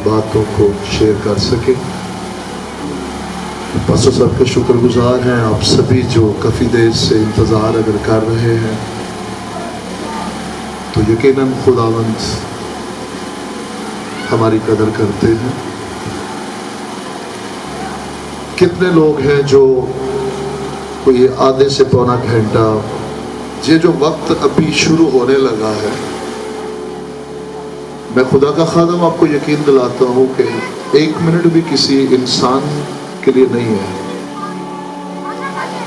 बातों को शेयर कर सके। पास्टर साहब के शुक्रगुजार हैं आप सभी जो काफ़ी देर से इंतज़ार अगर कर रहे हैं तो यकीनन खुदावंद हमारी कदर करते हैं। कितने लोग हैं जो कोई आधे से पौना घंटा ये जो वक्त अभी शुरू होने लगा है, मैं खुदा का खादम आपको यकीन दिलाता हूँ कि 1 मिनट भी किसी इंसान के लिए नहीं है,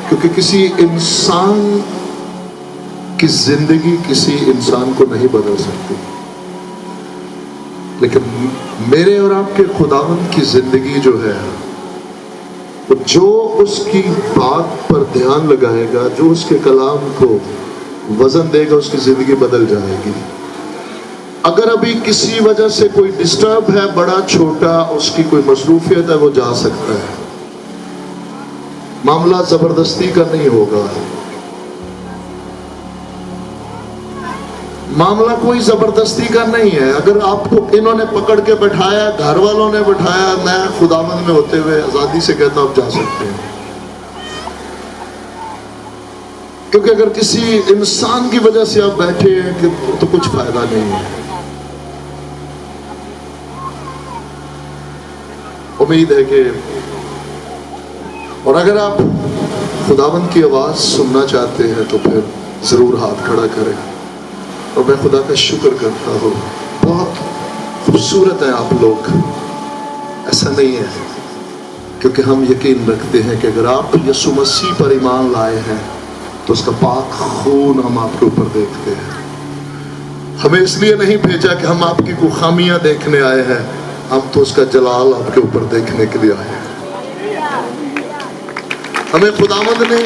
क्योंकि किसी इंसान की जिंदगी किसी इंसान को नहीं बदल सकती, लेकिन मेरे और आपके खुदावंद की जिंदगी जो है, जो उसकी बात पर ध्यान लगाएगा, जो उसके कलाम को वजन देगा, उसकी जिंदगी बदल जाएगी। अगर अभी किसी वजह से कोई डिस्टर्ब है, बड़ा छोटा, उसकी कोई मसरूफियत है, वो जा सकता है। मामला जबरदस्ती का नहीं होगा, मामला कोई जबरदस्ती का नहीं है। अगर आपको इन्होंने पकड़ के बैठाया, घर वालों ने बैठाया, मैं खुदावंद में होते हुए आजादी से कहता हूं आप जा सकते हैं, क्योंकि अगर किसी इंसान की वजह से आप बैठे हैं तो कुछ फायदा नहीं है। उम्मीद है कि, और अगर आप खुदावंद की आवाज सुनना चाहते हैं तो फिर जरूर हाथ खड़ा करें। और मैं खुदा का शुक्र करता हूँ, बहुत खूबसूरत है आप लोग, ऐसा नहीं है, क्योंकि हम यकीन रखते हैं कि अगर आप यीशु मसीह पर ईमान लाए हैं तो उसका पाक खून हम आपके ऊपर देखते हैं। हमें इसलिए नहीं भेजा कि हम आपकी कोई खामियां देखने आए हैं, हम तो उसका जलाल आपके ऊपर देखने के लिए आए हैं। हमें खुदावंद ने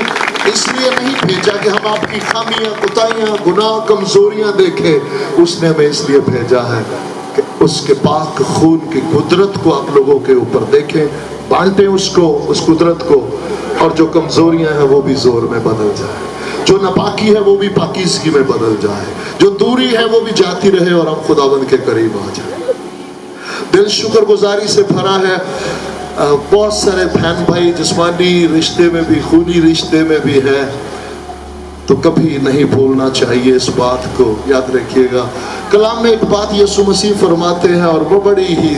इसलिए नहीं भेजा कि हम आपकी खामियां, कुताइयां, गुनाह, कमजोरियां देखें, उसने हमें इसलिए भेजा है कि उसके पाक खून की कुदरत को आप लोगों के ऊपर देखें, बांटें उसको, उस कुदरत को, और जो कमजोरियां हैं वो भी जोर में बदल जाए, जो नापाकी है वो भी पाकीज़गी में बदल जाए, जो दूरी है वो भी जाती रहे और हम खुदावंद के करीब आ जाए। दिल शुक्रगुजारी से भरा है। बहुत सारे बहन भाई जिस्मानी रिश्ते में भी, खूनी रिश्ते में भी है, तो कभी नहीं भूलना चाहिए इस बात को, याद रखिएगा। कलाम में एक बात यीशु मसीह फरमाते हैं और वो बड़ी ही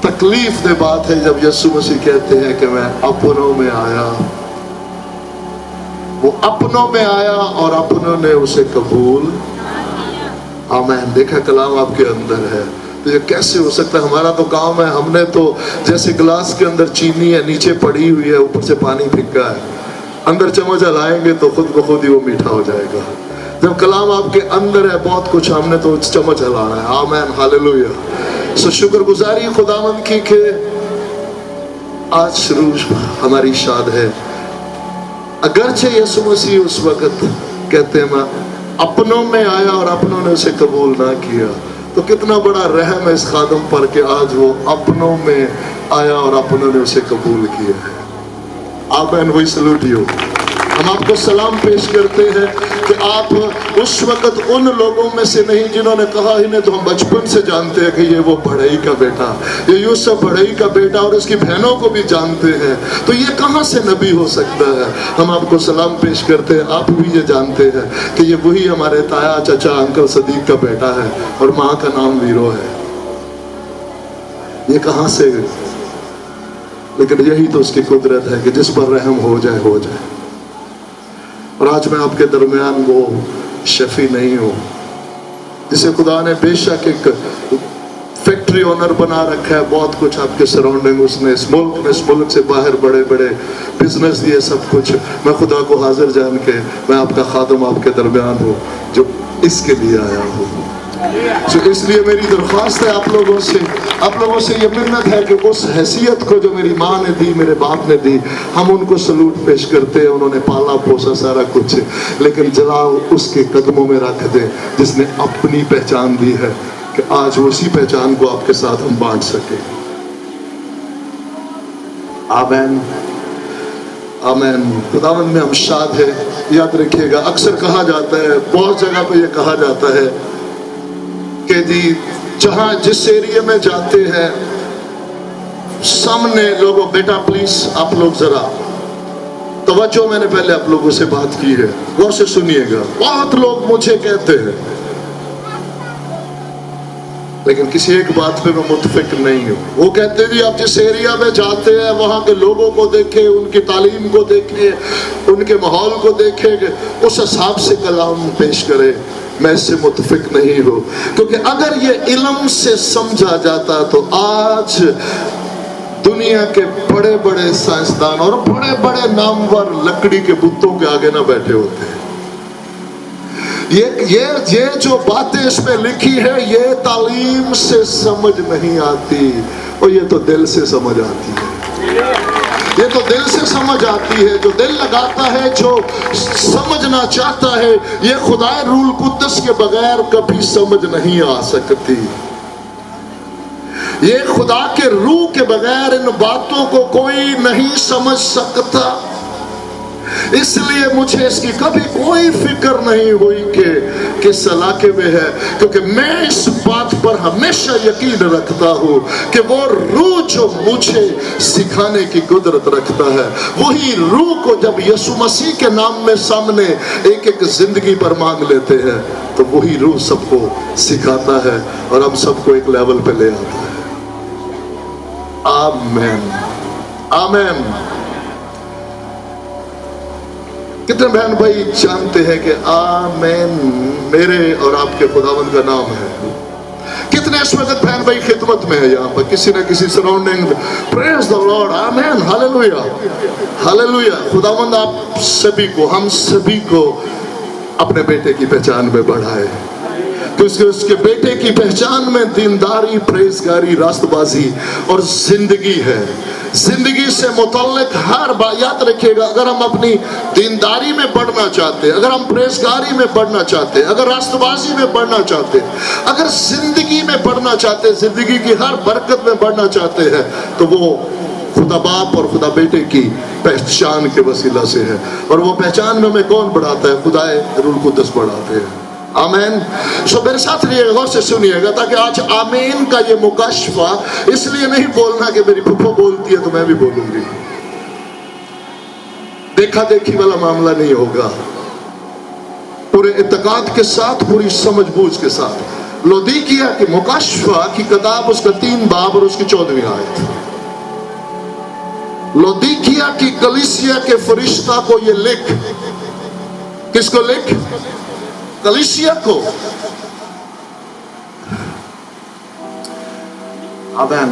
तकलीफ दे बात है, जब यीशु मसीह कहते हैं कि मैं अपनों में आया, वो अपनों में आया और अपनों ने उसे कबूल। आमीन। देखा कलाम आपके अंदर है, तो ये कैसे हो सकता है? हमारा तो काम है, हमने तो जैसे गिलास के अंदर चीनी है, नीचे पड़ी हुई है, ऊपर से पानी फिक्का है, अंदर चम्मच हलाएंगे तो खुद ब खुद ही वो मीठा हो जाएगा। जब कलाम आपके अंदर है बहुत कुछ, हमने तो चम्मच हलाना है। आमीन, हालेलुया। सो शुक्रगुजारी खुदावंद की कि आज शुरू हमारी शाद है। अगरचे यीशु मसीह उस वक्त कहते हैं मैं अपनों में आया और अपनों ने उसे कबूल ना किया, तो कितना बड़ा रहम है इस खादम पर कि आज वो अपनों में आया और अपनों ने उसे कबूल किया है। आमीन। वही सलूट यू। हम आपको सलाम पेश करते हैं कि आप उस वक्त उन लोगों में से नहीं जिन्होंने कहा इन्हें तो हम बचपन से जानते हैं कि ये वो बढ़ई का बेटा, ये यूसुफ बढ़ई का बेटा, और इसकी बहनों को भी जानते हैं, तो ये कहाँ से नबी हो सकता है? हम आपको सलाम पेश करते हैं, आप भी ये जानते हैं कि ये वही हमारे ताया चाचा अंकल सदीक का बेटा है और माँ का नाम वीरो है। ये कहाँ से? लेकिन यही तो उसकी कुदरत है कि जिस पर रहम हो जाए हो जाए। और आज मैं आपके दरमियान वो शफी नहीं हूँ जिसे खुदा ने बेशक एक फैक्ट्री ओनर बना रखा है, बहुत कुछ आपके सराउंडिंग उसने इस मुल्क से बाहर बड़े बड़े बिजनेस दिए, सब कुछ। मैं खुदा को हाजिर जान के मैं आपका खादम आपके दरमियान हूँ जो इसके लिए आया हूँ। तो इसलिए मेरी दरख्वास्त है आप लोगों से ये मिन्नत है कि उस हैसियत को जो मेरी माँ ने दी, मेरे बाप ने दी, हम उनको सलूट पेश करते हैं। उन्होंने पाला पोसा सारा कुछ, लेकिन जलाल उसके कदमों में रख दे जिसने अपनी पहचान दी है, कि आज उसी पहचान को आपके साथ हम बांट सके। आमीन, आमीन। खुदावंद में हम शाद है। याद रखिएगा, अक्सर कहा जाता है, बहुत जगह पे ये कहा जाता है कि जी जहां जिस एरिया में जाते हैं सामने लोगों, बेटा प्लीज आप लोग जरा तवज्जो, मैंने पहले आप लोगों से बात की है, गौर से सुनिएगा। बहुत लोग मुझे कहते हैं, लेकिन किसी एक बात पे मैं मुतफिक नहीं हूं। वो कहते हैं जी आप जिस एरिया में जाते हैं वहां के लोगों को देखें, उनकी तालीम को देखें, उनके माहौल को देखें, उस हिसाब से कलाम पेश करें। मैं इससे मुतफिक नहीं हूं, क्योंकि अगर ये इल्म से समझा जाता तो आज दुनिया के बड़े बड़े साइंसदान और बड़े बड़े नामवर लकड़ी के बुतों के आगे ना बैठे होते। ये जो बातें इसमें लिखी है ये तालीम से समझ नहीं आती, और ये तो दिल से समझ आती है। ये तो दिल से समझ आती है, जो दिल लगाता है, जो समझना चाहता है, ये खुदाए रूल कुद्दस के बगैर कभी समझ नहीं आ सकती। ये खुदा के रूह के बगैर इन बातों को कोई नहीं समझ सकता। इसलिए मुझे इसकी कभी कोई फिक्र नहीं हुई कि किस इलाके में है, क्योंकि मैं इस बात पर हमेशा यकीन रखता हूं कि वो रूह जो मुझे सिखाने की कुदरत रखता है, वही रूह को जब यीशु मसीह के नाम में सामने एक एक जिंदगी पर मांग लेते हैं तो वही रूह सबको सिखाता है और हम सबको एक लेवल पे ले आता है। आमेन, आमेन। कितने बहन भाई जानते हैं कि आमेन मेरे और आपके खुदावंद का नाम है? कितने इस वक्त बहन भाई खिदमत में है यहाँ पर, किसी न किसी surrounding? Praise the Lord, amen, hallelujah, hallelujah. खुदावंद आप सभी को, हम सभी को अपने बेटे की पहचान में बढ़ाए, क्योंकि उसके बेटे की पहचान में दीनदारी, प्रेजगारी, रास्तबाजी और जिंदगी है। जिंदगी से मुतल्लिक हर बात याद रखिएगा, अगर हम अपनी दीनदारी में बढ़ना चाहते हैं, अगर हम प्रेजगारी में बढ़ना चाहते हैं, अगर रास्तबाजी में बढ़ना चाहते हैं, अगर जिंदगी में बढ़ना चाहते हैं, जिंदगी की हर बरकत में बढ़ना चाहते हैं, तो वो खुदा बाप और खुदा बेटे की पहचान के वसीला से है। और वो पहचान में हमें कौन बढ़ाता है? खुदाए रूह कुद्दस बढ़ाते हैं। आमीन। सो मेरे साथ रहिएगा, गौर से सुनिएगा, ताकि आज आमीन का ये मुकाशफा इसलिए नहीं बोलना कि मेरी फुफ्फो बोलती है तो मैं भी बोलूंगी। देखा देखी वाला मामला नहीं होगा, पूरे इत्तेकाद के साथ, पूरी समझबूझ के साथ। लौदीकिया की मुकाशफा की किताब, उसका 3 बाब और उसकी 14वीं आयत। लौदीकिया की कलीसिया के फरिश्ता को ये लिख, किसको लिख? कलीसिया को। आमीन।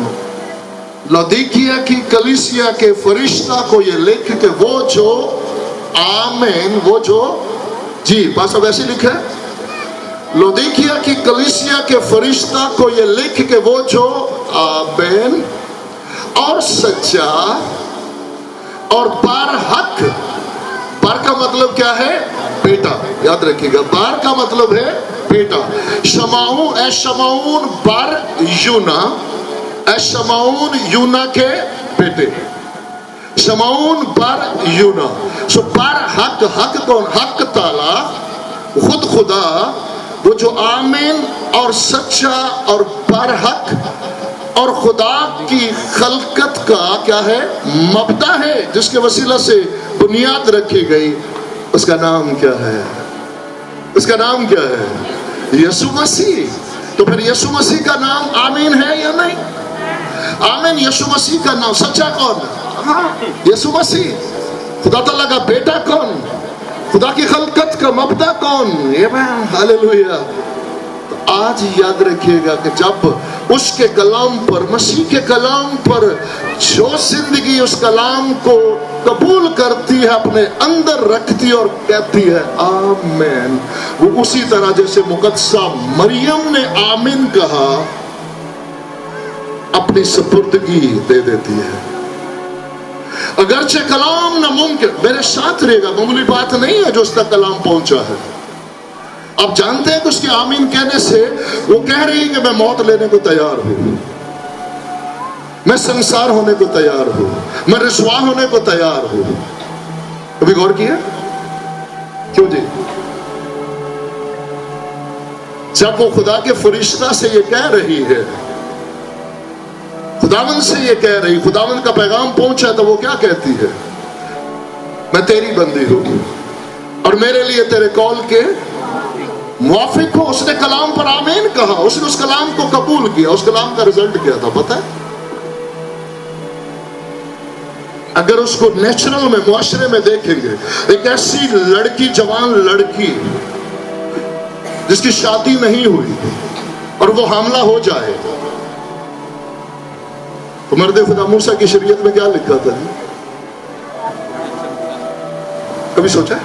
लौदीकिया की कलीसिया के फरिश्ता को ये लिख कि वो जो आमीन, वो जो जी पास अब ऐसे लिखा है, लौदीकिया की कलीसिया के फरिश्ता को ये लिख कि वो जो आमीन और सच्चा और बारहक, बार का मतलब क्या है? बेटा, याद रखिएगा, बार का मतलब है बेटा। शमाऊन, एशमाऊन बार यूना, एशमाऊन यूना के बेटे, शमाऊन बार यूना। सो बार हक, हक कौन? हक ताला, खुद खुदा, वो जो आमीन और सच्चा और बार हक और खुदा की खलकत का क्या है? मबदा है, जिसके वसीला से बुनियाद रखी गई। उसका नाम क्या है? उसका नाम क्या है? यीशु मसीह। तो फिर यीशु मसीह का नाम आमीन है या नहीं? आमीन। यीशु मसीह का नाम सच्चा कौन? यीशु मसीह। खुदा ताला का बेटा कौन? खुदा की खलकत का मबदा कौन? हालेलुया। तो आज याद रखिएगा कि जब उसके कलाम पर, मसीह के कलाम पर जो जिंदगी उस कलाम को कबूल करती है, अपने अंदर रखती और कहती है आमीन, वो उसी तरह जैसे मुकद्दसा मरियम ने आमीन कहा, अपनी सुपुर्दगी दे देती है। अगरचे कलाम नामुमकिन, मेरे साथ रहेगा, मामूली बात नहीं है जो उस तक कलाम पहुंचा है। आप जानते हैं कि उसके आमीन कहने से वो कह रही है कि मैं मौत लेने को तैयार हूं, मैं संसार होने को तैयार हूं, मैं रुसवा होने को तैयार हूं। कभी गौर किया? क्यों जी? जब वो खुदा के फरिश्ता से ये कह रही है, खुदावंद से ये कह रही, खुदावंद का पैगाम पहुंचा, तो वो क्या कहती है? मैं तेरी बंदी हूं और मेरे लिए तेरे कॉल के मुआफिक हो। उसने कलाम पर आमीन कहा, उसने उस कलाम को कबूल किया। उस कलाम का रिजल्ट क्या था पता है? अगर उसको नेचुरल में, मुआशरे में देखेंगे, एक ऐसी लड़की, जवान लड़की जिसकी शादी नहीं हुई और वो हामला हो जाए, तो मर्द खुदा मूसा की शरीयत में क्या लिखा था? कभी सोचा?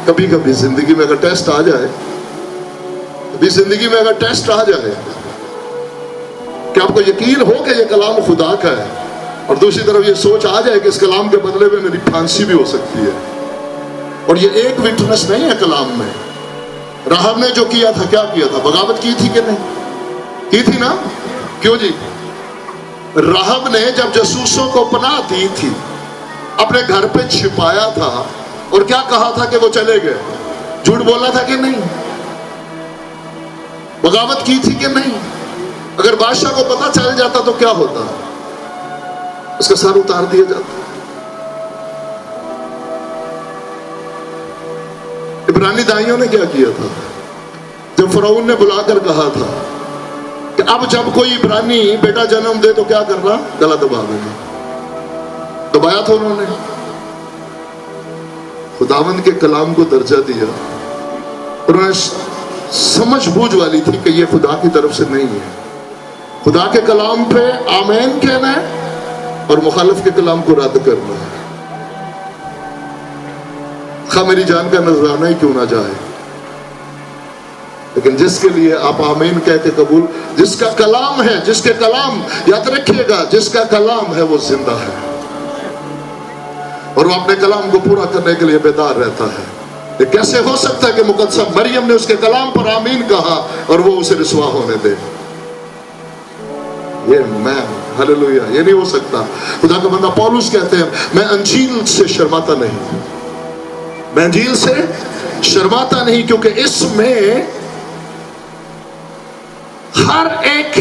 कभी कभी जिंदगी में अगर टेस्ट आ जाए, कभी जिंदगी में अगर टेस्ट आ जाए कि आपको यकीन हो कि ये कलाम खुदा का है, और दूसरी तरफ ये सोच आ जाए कि इस कलाम के बदले में मेरी फांसी भी हो सकती है, और ये एक विटनेस नहीं है कलाम में। राहब ने जो किया था, क्या किया था? बगावत की थी कि नहीं? की थी ना? क्यों जी? राहब ने जब जासूसों को पनाह दी थी, अपने घर पे छिपाया था, और क्या कहा था कि वो चले गए? झूठ बोला था कि नहीं? बगावत की थी कि नहीं? अगर बादशाह को पता चल जाता तो क्या होता? उसका सर उतार दिया जाता। इब्रानी दाइयों ने क्या किया था? जब फरौन ने बुलाकर कहा था कि अब जब कोई इब्रानी बेटा जन्म दे तो क्या करना? गला दबा देना। दबाया था उन्होंने। खुदावंद के कलाम को दर्जा दिया। उन्होंने समझ बूझ वाली थी कि ये खुदा की तरफ से नहीं है। खुदा के कलाम पे आमीन कहना है और मुखालिफ के कलाम को रद्द करना है। खा मेरी जान का नजराना ही क्यों ना जाए, लेकिन जिसके लिए आप आमीन कह के कबूल, जिसका कलाम है, जिसके कलाम, याद रखिएगा, जिसका कलाम है वो जिंदा है और वो अपने कलाम को पूरा करने के लिए बेदार रहता है। ये कैसे हो सकता है कि मुकद्दसा मरियम ने उसके कलाम पर आमीन कहा और वो उसे रिस्वा होने दे? ये मैं, हालेलुया, ये नहीं हो सकता। खुदा का बंदा पौलुस कहते हैं, मैं अंजील से शर्माता नहीं, मैं अंजील से शर्माता नहीं, क्योंकि इसमें हर एक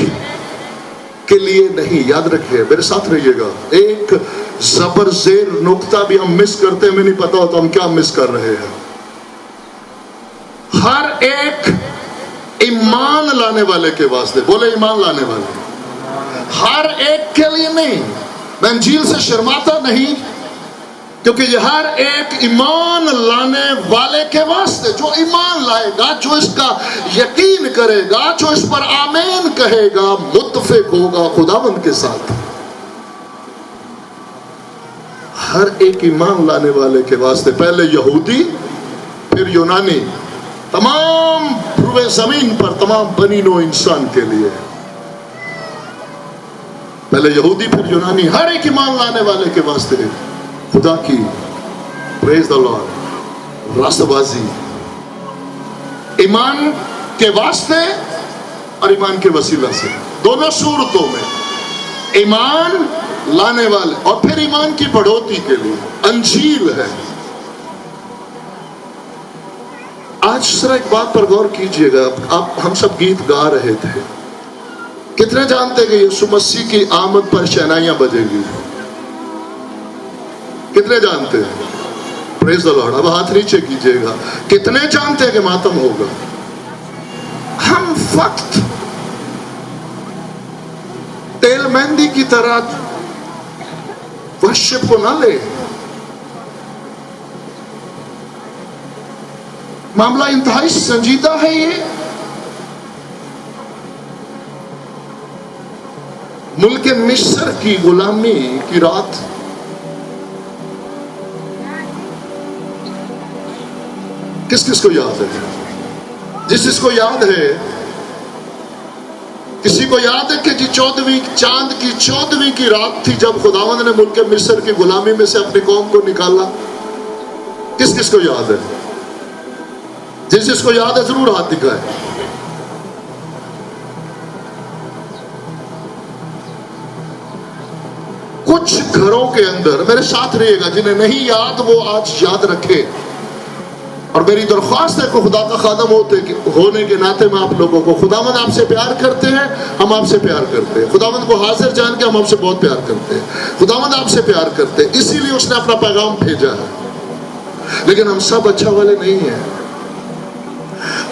के लिए नहीं। याद रखिए, मेरे साथ रहिएगा। एक जबर जेर नुक्ता भी हम मिस करते हैं, हमें नहीं पता होता हम क्या मिस कर रहे हैं। हर एक ईमान लाने वाले के वास्ते, बोले ईमान लाने वाले, हर एक के लिए नहीं। मैं अंजील से शर्माता नहीं, क्योंकि ये हर एक ईमान लाने वाले के वास्ते, जो ईमान लाएगा, जो इसका यकीन करेगा, जो इस पर आमीन कहेगा, मुत्तफिक होगा खुदावंद के साथ। हर एक ईमान लाने वाले के वास्ते, पहले यहूदी फिर यूनानी, तमाम पूरे जमीन पर तमाम बनी नो इंसान के लिए, पहले यहूदी फिर यूनानी, हर एक ईमान लाने वाले के वास्ते खुदा की प्रेज द लॉर्ड रास्तबाजी, ईमान के वास्ते और ईमान के वसीला से, दोनों सूरतों में ईमान लाने वाले और फिर ईमान की बढ़ोतरी के लिए अंजील है। आज जरा एक बात पर गौर कीजिएगा। आप, हम सब गीत गा रहे थे, कितने जानते हैं कि यीशु मसीह की आमद पर शहनाइयां बजेगी? कितने जानते हैं? Praise the Lord. अब हाथ नीचे कीजिएगा। कितने जानते हैं कि मातम होगा? हम वक्त तेल मेहंदी की तरह वर्शिप को ना ले। मामला इंतहाई संजीदा है। ये मुल्क मिस्र की गुलामी की रात, किस किस को याद है? जिस जिसको याद है, किसी को याद है कि जी 14वीं चांद की 14वीं की रात थी जब खुदावंद ने मुल्क मिस्र की गुलामी में से अपनी कौम को निकाला? किस किस को याद है? जिस जिसको याद है जरूर हाथ दिखाए। कुछ घरों के अंदर, मेरे साथ रहिएगा, जिन्हें नहीं याद वो आज याद रखे। اور میری درخواست ہے کہ خدا کا خادم ہونے کے ناطے میں آپ لوگوں کو، خداوند آپ سے پیار کرتے ہیں، ہم آپ سے پیار کرتے ہیں، خداوند کو حاضر جان کے ہم آپ سے بہت پیار کرتے ہیں، خداوند آپ سے پیار کرتے ہیں، اسی لیے اس نے اپنا پیغام بھیجا ہے۔ لیکن ہم سب اچھا والے نہیں ہیں۔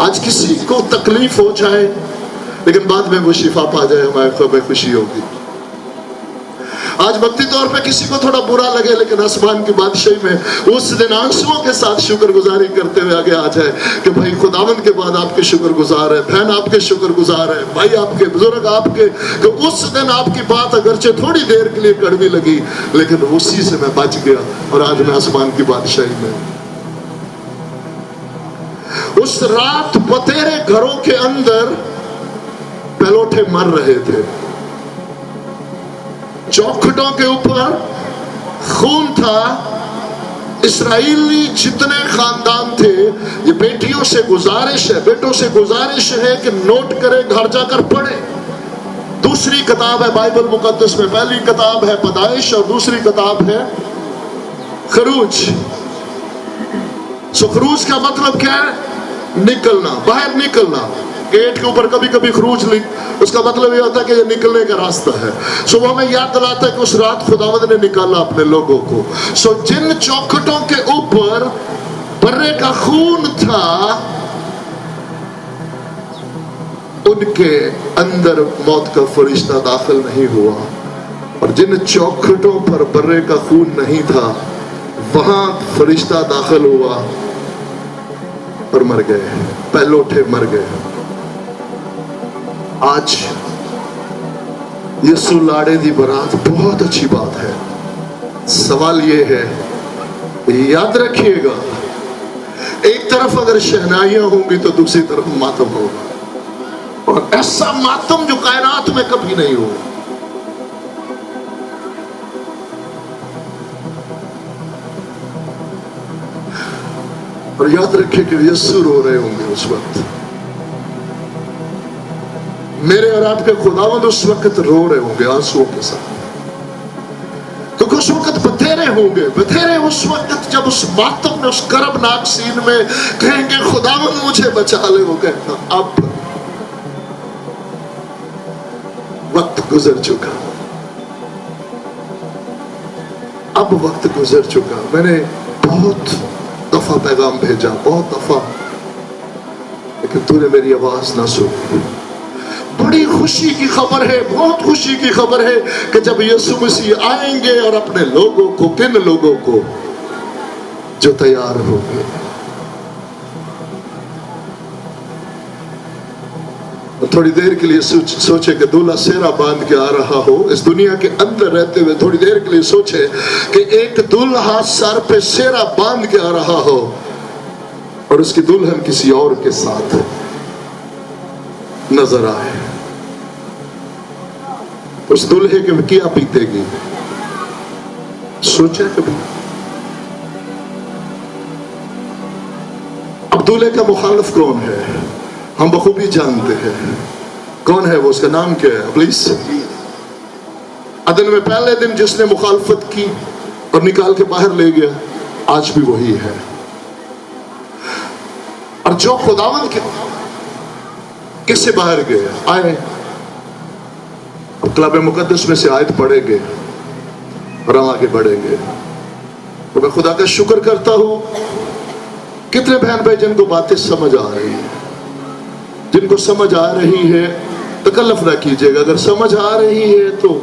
آج کسی کو تکلیف ہو جائے لیکن بعد میں وہ شفا پا جائے، ہمیں خوشی ہوگی۔ آج وقتی طور پہ کسی کو تھوڑا برا لگے لیکن آسمان کی بادشاہی میں اس دن آنسوؤں کے ساتھ شکر گزاری کرتے ہوئے آگے آ جائے کہ بھائی خداوند کے بعد آپ کے شکر گزار ہے، بہن آپ کے شکر گزار ہے، بھائی آپ کے، بزرگ آپ کے، کہ اس دن آپ کی بات اگرچہ تھوڑی دیر کے لیے کڑوی لگی لیکن اسی سے میں بچ گیا اور آج میں آسمان کی بادشاہی میں۔ اس رات بتیرے گھروں کے اندر پہلوٹے مر رہے تھے، چوکھٹوں کے اوپر خون تھا۔ اسرائیلی جتنے خاندان تھے، یہ بیٹیوں سے گزارش ہے، بیٹوں سے گزارش ہے کہ نوٹ کرے، گھر جا کر پڑھے۔ دوسری کتاب ہے بائبل مقدس میں، پہلی کتاب ہے پیدائش اور دوسری کتاب ہے خروج۔ خروج کا مطلب کیا ہے؟ نکلنا، باہر نکلنا۔ گیٹ کے اوپر کبھی کبھی خروج لکھ، اس کا مطلب یہ ہوتا ہے کہ یہ نکلنے کا راستہ ہے۔ وہ ہمیں یاد دلاتا ہے کہ اس رات خداوند نے نکالا اپنے لوگوں کو۔ جن چوکھٹوں کے اوپر برے کا خون تھا ان کے اندر موت کا فرشتہ داخل نہیں ہوا، اور جن چوکھٹوں پر برے کا خون نہیں تھا وہاں فرشتہ داخل ہوا اور مر گئے، پہلوٹے مر گئے۔ آج یسوع لاڑے دی برات بہت اچھی بات ہے۔ سوال یہ ہے، یاد رکھیے گا، ایک طرف اگر شہنائیاں ہوں گی تو دوسری طرف ماتم ہوگا، اور ایسا ماتم جو کائنات میں کبھی نہیں ہو۔ اور یاد رکھیں کہ یسوع رو رہے ہوں گے اس وقت، میرے اور آپ کے خداوند اس وقت رو رہے ہوں گے آنسوؤں کے ساتھ، کیونکہ اس وقت بتھیرے ہوں گے، بتھیرے اس وقت جب اس ماتم میں، اس کربناک سین میں کہیں گے خداوند مجھے بچا لے۔ وہ کہتا اب وقت گزر چکا، اب وقت گزر چکا۔ میں نے بہت دفعہ پیغام بھیجا، بہت دفعہ، لیکن تو نے میری آواز نہ سنی۔ بڑی خوشی کی خبر ہے، بہت خوشی کی خبر ہے کہ جب یسوع مسیح آئیں گے اور اپنے لوگوں کو، کن لوگوں کو؟ جو تیار ہوں گے۔ تھوڑی دیر کے لیے سوچے کہ دولہا سیرا باندھ کے آ رہا ہو، اس دنیا کے اندر رہتے ہوئے تھوڑی دیر کے لیے سوچے کہ ایک دولہا سر پہ سیرا باندھ کے آ رہا ہو اور اس کی دلہن کسی اور کے ساتھ نظر آئے، اس دلہے کے کیا پیتے گی؟ سوچے کبھی؟ اب دولہے کا مخالف کون ہے؟ ہم بخوبی جانتے ہیں کون ہے وہ، اس کا نام کیا ہے؟ ابلیس۔ عدن میں پہلے دن جس نے مخالفت کی اور نکال کے باہر لے گیا، آج بھی وہی ہے۔ اور جو خداوند کے کس سے باہر گئے؟ آئے، اب کلاب مقدس میں سے آیت پڑھیں گے اور ہم آگے بڑھیں گے۔ تو میں خدا کا شکر کرتا ہوں، کتنے بہن بھائی جن کو باتیں سمجھ آ رہی ہیں، جن کو سمجھ آ رہی ہے تکلف نہ کیجیے گا، اگر سمجھ آ رہی ہے تو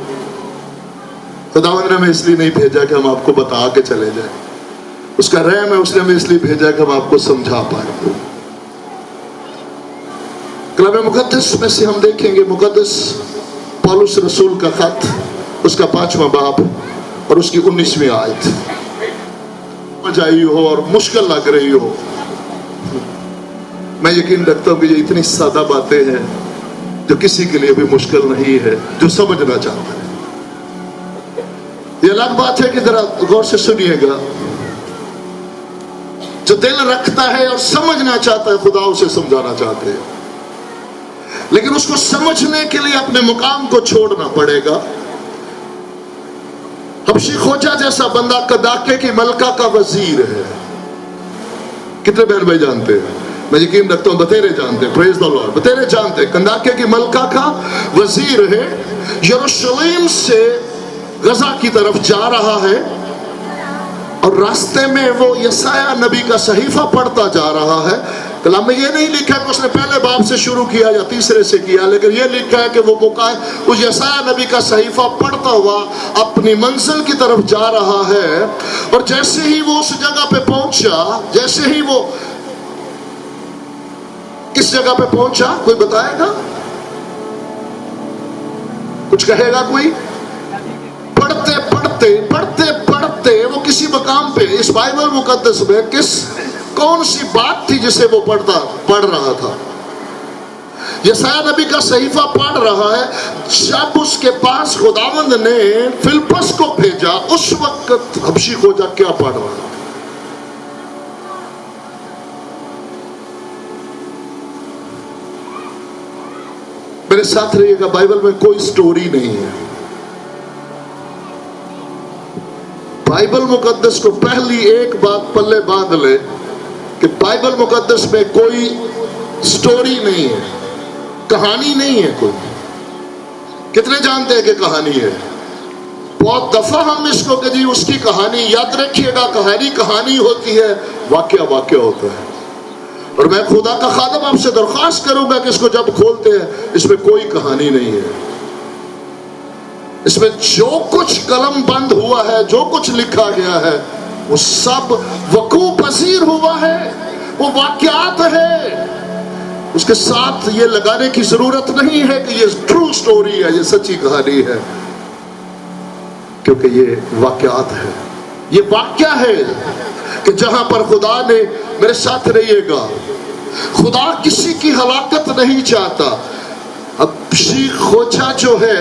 خداوند نے ہمیں اس لیے نہیں بھیجا کہ ہم آپ کو بتا کے چلے جائیں، اس کا رحم ہے، اس نے ہمیں اس لیے بھیجا کہ ہم آپ کو سمجھا پائیں۔ کلام مقدس میں سے ہم دیکھیں گے، مقدس پولس رسول کا خط، اس کا 5واں باب اور اس کی 19ویں آیت۔ سمجھ آئی ہو اور مشکل لگ رہی ہو، میں یقین رکھتا ہوں کہ یہ اتنی سادہ باتیں ہیں جو کسی کے لیے بھی مشکل نہیں ہے جو سمجھنا چاہتا ہے۔ یہ الگ بات ہے کہ ذرا غور سے سنیے گا، جو دل رکھتا ہے اور سمجھنا چاہتا ہے خدا اسے سمجھانا چاہتے ہیں، لیکن اس کو سمجھنے کے لیے اپنے مقام کو چھوڑنا پڑے گا۔ حبشی خوجہ جیسا بندہ کداکے کی ملکہ کا وزیر ہے، कितने बहन भाई जानते हैं? मैं यकीन रखता हूँ बतेरे जानते हैं। Praise the Lord. बतेरे जानते हैं कंदाके की मलका का वजीर है, यरूशलेम से गजा की तरफ जा रहा है और रास्ते में वो यसाया नबी का सहीफा पढ़ता जा रहा है। कलाम में ये नहीं लिखा कि उसने पहले बाब से शुरू किया या तीसरे से किया, लेकिन ये लिखा है कि वो उस यसाया नबी का सहीफा पढ़ता हुआ अपनी मंजिल की तरफ जा रहा है। और जैसे ही वो उस जगह पे पहुंचा, जैसे ही वो किस जगह पे पहुंचा, कोई बताएगा? कुछ कहेगा कोई? पढ़ते पढ़ते पढ़ते पढ़ते वो किसी मकाम पे इस बाइबल मुकद्दस में कौन सी बात थी जिसे वो पढ़ रहा था? यसाया नबी का सहीफा पढ़ रहा है। जब उसके पास खुदावंद ने फिलिप्पस को भेजा, उस वक्त हबशी खोजा क्या पढ़ रहा था? मेरे साथ रहिएगा, बाइबल में कोई स्टोरी नहीं है। बाइबल मुकद्दस को पहली एक बात पल्ले बांध ले कि बाइबल मुकद्दस में कोई स्टोरी नहीं है, कहानी नहीं है कोई। कितने जानते हैं कि कहानी है? बहुत दफा हम इसको कि जी उसकी कहानी, याद रखिएगा कहानी होती है, वाक्य होता है। और मैं खुदा का खादम आपसे दरख्वास्त करूंगा कि इसको जब खोलते हैं इसमें कोई कहानी नहीं है। इसमें जो कुछ कलम बंद हुआ है, जो कुछ लिखा गया है, वो सब वकू पसीर हुआ है, वो वाक्यात है। उसके साथ ये लगाने की जरूरत नहीं है कि ये ट्रू स्टोरी है, ये सच्ची कहानी है, क्योंकि ये वाक्यात है। ये वाक्य है कि जहां पर खुदा ने, मेरे साथ रहिएगा, खुदा किसी की हलाकत नहीं चाहता। अब शीख खोजा जो है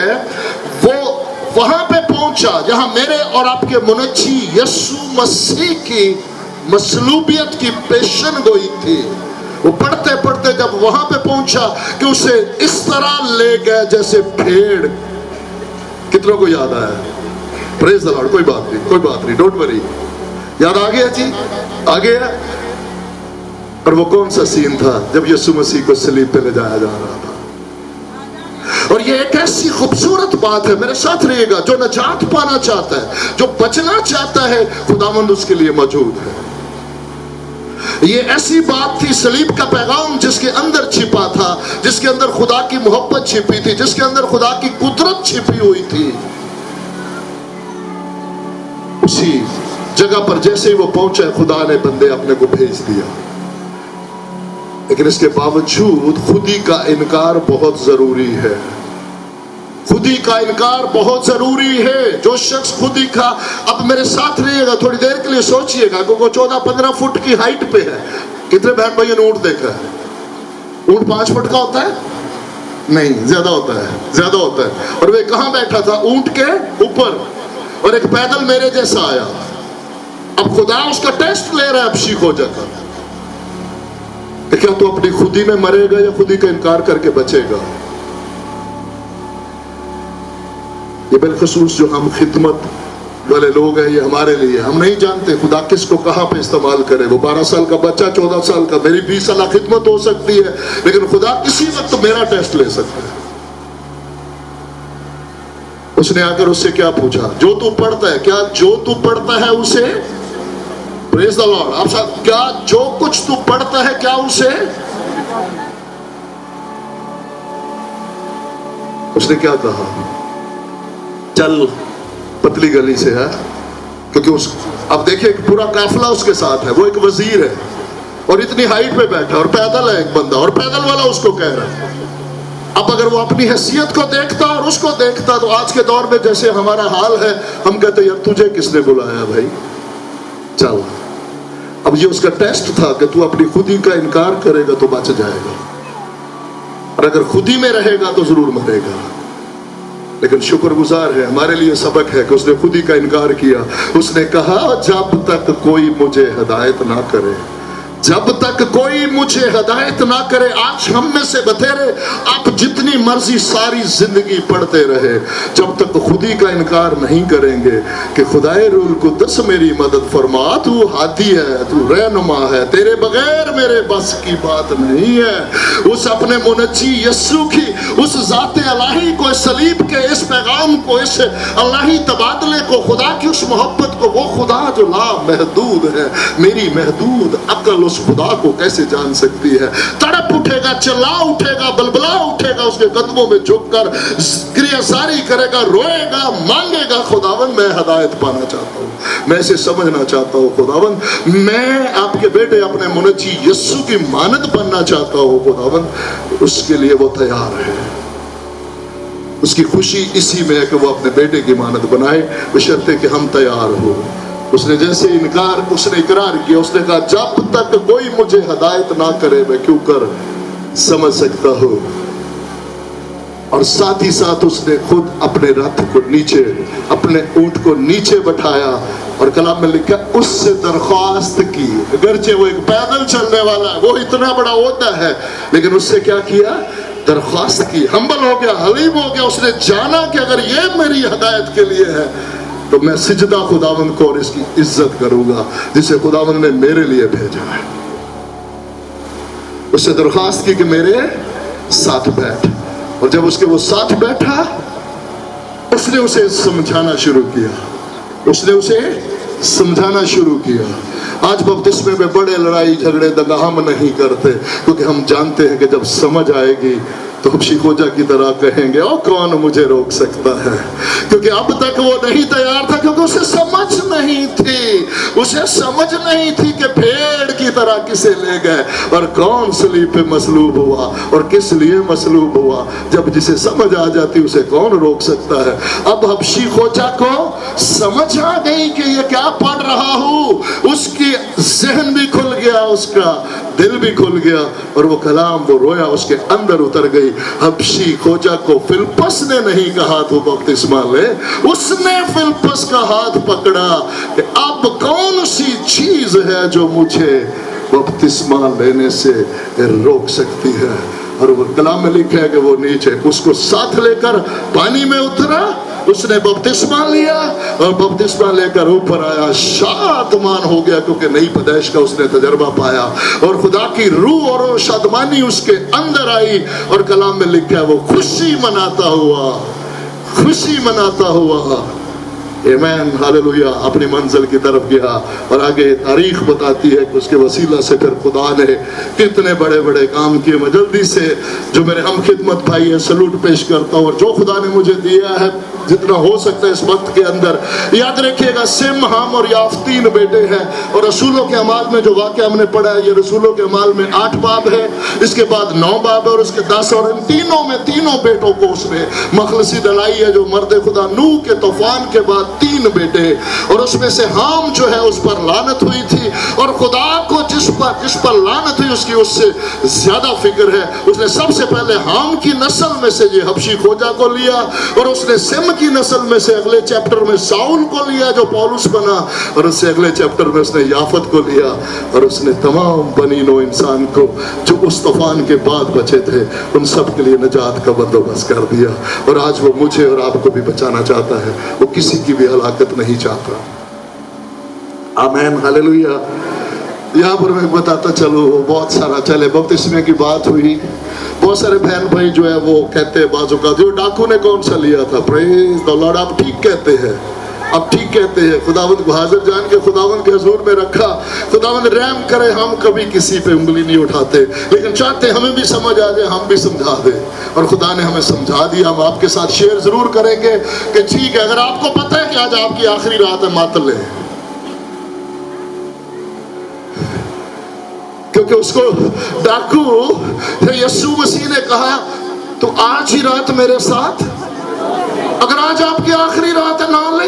वो वहां पे पहुंचा जहां मेरे और आपके मुनज्जी यीशु मसीह की मसलूबियत की पेशन गोई थी। वो पढ़ते पढ़ते जब वहां पे पहुंचा कि उसे इस तरह ले गए जैसे भेड़। कितनों को याद आया? Praise the Lord. कोई बात नहीं, डोंट वरी। याद आ गया जी? आ गया। और वो कौन सा सीन था जब यीशु मसीह को सलीब पे ले जाया जा रहा था? और ये एक ऐसी खूबसूरत बात है, मेरे साथ रहिएगा, जो नजात पाना चाहता है, जो बचना चाहता है, खुदावंद उसके लिए मौजूद है। ये ऐसी बात थी, सलीब का पैगाम जिसके अंदर छिपा था, जिसके अंदर खुदा की मोहब्बत छिपी थी, जिसके अंदर खुदा की कुदरत छिपी हुई थी। उसी जगह पर जैसे ही वो पहुंचे, खुदा ने बंदे अपने को भेज दिया। लेकिन इसके बावजूद खुदी का इनकार बहुत जरूरी है। खुदी का इनकार बहुत जरूरी है। जो शख्स खुदी का, अब मेरे साथ रहिएगा, थोड़ी देर के लिए सोचिएगा, क्योंकि 14-15 फुट की हाइट पे है। कितने बहन भाइयों ने ऊंट देखा है? ऊंट 5 फुट का होता है? नहीं, ज्यादा होता है। और वे कहां बैठा था? ऊंट के ऊपर। और एक पैदल मेरे जैसा आया। अब खुदा उसका टेस्ट ले रहा है, अब शीख हो जाता। क्या तू अपनी खुदी में मरेगा या खुदी का इनकार करके बचेगा? ये बिलखसूस जो हम खिदमत वाले लोग हैं, ये हमारे लिए, हम नहीं जानते खुदा किसको कहां पे इस्तेमाल करे। वो 12 साल का बच्चा, 14 साल का, मेरी 20 साल खिदमत हो सकती है, लेकिन खुदा किसी वक्त मेरा टेस्ट ले सकता है। उसने आकर उससे क्या पूछा? जो तू पढ़ता है, क्या जो तू पढ़ता है उसे, प्रेज द लॉर्ड, आप साथ, क्या जो कुछ तू पढ़ता है क्या उसे? उसने क्या कहा? चल पतली गली से है, क्योंकि अब देखिए पूरा काफिला उसके साथ है, वो एक वजीर है और इतनी हाइट पे बैठा और पैदल है एक बंदा, और पैदल वाला उसको कह रहा है। अब अगर वो अपनी हैसियत को देखता और उसको देखता, तो आज के दौर में जैसे हमारा हाल है, हम कहते यार तुझे किसने बुलाया भाई, चल। अब ये उसका टेस्ट था कि तू अपनी खुदी का इनकार करेगा तो बच जाएगा, और अगर खुदी में रहेगा तो जरूर मरेगा। लेकिन शुक्रगुजार है, हमारे लिए सबक है कि उसने खुदी का इनकार किया। उसने कहा जब तक कोई मुझे हिदायत ना करे जब तक कोई मुझे हिदायत ना करे, आज हम में से बतेरे आप जितनी मर्जी सारी जिंदगी पढ़ते रहे, जब तक खुदी का इनकार नहीं करेंगे कि खुदाए रूल कुद्दस मेरी मदद फरमा, तू हादी है, तू रहनुमा है, तेरे बगैर मेरे बस की बात नहीं है। उस अपने मुनज्जी यस्सु की उस ज़ाते अलाही को, इस सलीब के इस पैगाम को, इस अल्लाही तबादले को, खुदा की उस मोहब्बत को, वो खुदा जो ला महदूद है, मेरी महदूद अक्ल उस खुदा को कैसे जान सकती है। तड़प उठेगा, चिल्ला उठेगा, बलबला उठेगा, उसके कदमों में झुककर क्रियासारी करेगा, रोएगा, मांगेगा, खुदावन मैं हिदायत पाना चाहता हूँ, मैं इसे समझना चाहता हूँ खुदावन, मैं आपके बेटे अपने मुनज्जी यस्सु की मानद बनना चाहता हूँ खुदावन। उसके लिए वो तैयार है। उसकी खुशी इसी में है कि वो अपने बेटे की मानद बनाए, बशर्ते कि हम तैयार हो। उसने जैसे उसने इकरार किया, उसने कहा जब तक कोई मुझे हिदायत ना करे मैं क्यों कर समझ सकता हूँ। और साथ ही साथ उसने खुद अपने रथ को नीचे, अपने ऊंट को नीचे बैठाया और कलाम में लिखा उससे दरख्वास्त की, अगरचे वो एक पैदल चलने वाला है, वो इतना बड़ा होता है, लेकिन उससे क्या किया, दरख्वास्त की, हम्बल हो गया, हलीम हो गया। उसने जाना कि अगर ये मेरी हिदायत के लिए है तो मैं सिजदा खुदावंद को और इसकी इज्जत करूंगा जिसे खुदावंद ने मेरे लिए भेजा है। उससे दरख्वास्त की कि मेरे साथ बैठ, और जब उसके वो साथ बैठा उसने उसे समझाना शुरू किया, उसने उसे समझाना शुरू किया। आज बपतिस्मे में बड़े लड़ाई झगड़े दंगा हम नहीं करते, क्योंकि हम जानते हैं कि जब समझ आएगी तो हम शिकोजा की तरह कहेंगे ओ कौन मुझे रोक सकता है, क्योंकि अब तक वो नहीं तैयार था, क्योंकि उसे समझ नहीं थी, उसे समझ नहीं थी कि भेड़ की तरह किसे ले गए और कौन सलीब पे मसलूब हुआ और किस लिए मसलूब हुआ। जब जिसे समझ आ जाती उसे कौन रोक सकता है। अब हबशी खोजा को समझ आ गई कि ये क्या पढ़ रहा हूँ, उसकी जहन भी खुल गया, उसका दिल भी खुल गया, और वो कलाम, वो रोया उसके अंदर उतर गई। हबशी खोजा को फिलिप्पस ने नहीं कहा तो बपतिस्मा ले, उसने फिलिप्पस का हाथ पकड़ा कि अब कौन सी चीज है जो मुझे बपतिस्मा लेने से रोक सकती है। और वो कलाम में लिखा है कि वो नीचे उसको साथ लेकर पानी में उतरा, उसने बपतिस्मा लिया और बपतिस्मा लेकर ऊपर आया, शादमान हो गया क्योंकि नई पैदाइश का उसने तजर्बा पाया और खुदा की रूह और शादमानी उसके अंदर आई। और कलाम में लिखा है वो खुशी मनाता हुआ आमीन हालेलुया अपनी मंजिल की तरफ गया। और आगे तारीख बताती है कि उसके वसीला से फिर खुदा ने कितने बड़े बड़े काम किए। मैं जल्दी से जो मेरे हम खिदमत भाई है सलूट पेश करता हूँ, और जो खुदा ने मुझे दिया है जितना हो सकता है इस वक्त के अंदर। याद रखिएगा सिम, हम और याफ 3 बेटे हैं, और रसूलों के अमाल में जो वाक़या हमने पढ़ा है, ये रसूलों के अमाल में 8 बाब है, इसके बाद 9 बाब है और उसके 10, और इन तीनों में तीनों बेटों को उसने मखलसी दलाई है जो मर्द खुदा नूह के तूफान के बाद 3 बेटे, और उसमें से हाम जो है उस पर लानत हुई थी, और खुदा को जिस पर लानत हुई उसकी उससे ज्यादा फिक्र है। उसने सबसे पहले हाम की नस्ल में से ये हबशी खोजा को लिया, और उसने सिम की नस्ल में से अगले चैप्टर में साउल को लिया जो पौलुस बना, और उससे अगले चैप्टर में उसने याफत को लिया, और उसने तमाम बनी नो इंसान को जो उस तूफान के बाद बचे थे उन सब के लिए निजात का बंदोबस्त कर दिया। और आज वो मुझे और आपको भी बचाना चाहता है, वो किसी की भी हलाकत नहीं चाहता। आमीन हालेलुया। यहाँ पर मैं बताता चलूँ, बहुत सारा चले बपतिस्मे की बात हुई, बहुत सारे बहन भाई जो है वो कहते हैं बाजू का जो डाकू ने कौन सा लिया था, प्रेज द लॉर्ड, आप ठीक कहते हैं, आप ठीक कहते हैं। खुदावंद को हाजिर जान के खुदावंद के हुजूर में रखा। खुदावंद रहम करे, हम कभी किसी पे उंगली नहीं उठाते, लेकिन चाहते हमें भी समझ आ जाए, हम भी समझा दे, और खुदा ने हमें समझा दिया। हम आपके साथ शेयर जरूर करेंगे कि ठीक है, अगर आपको पता है कि आज आपकी आखिरी रात है मत ले, क्योंकि उसको डाकू यीशु मसीह ने कहा तो आज ही रात मेरे साथ, अगर आज आपकी आखिरी रात है ना ले,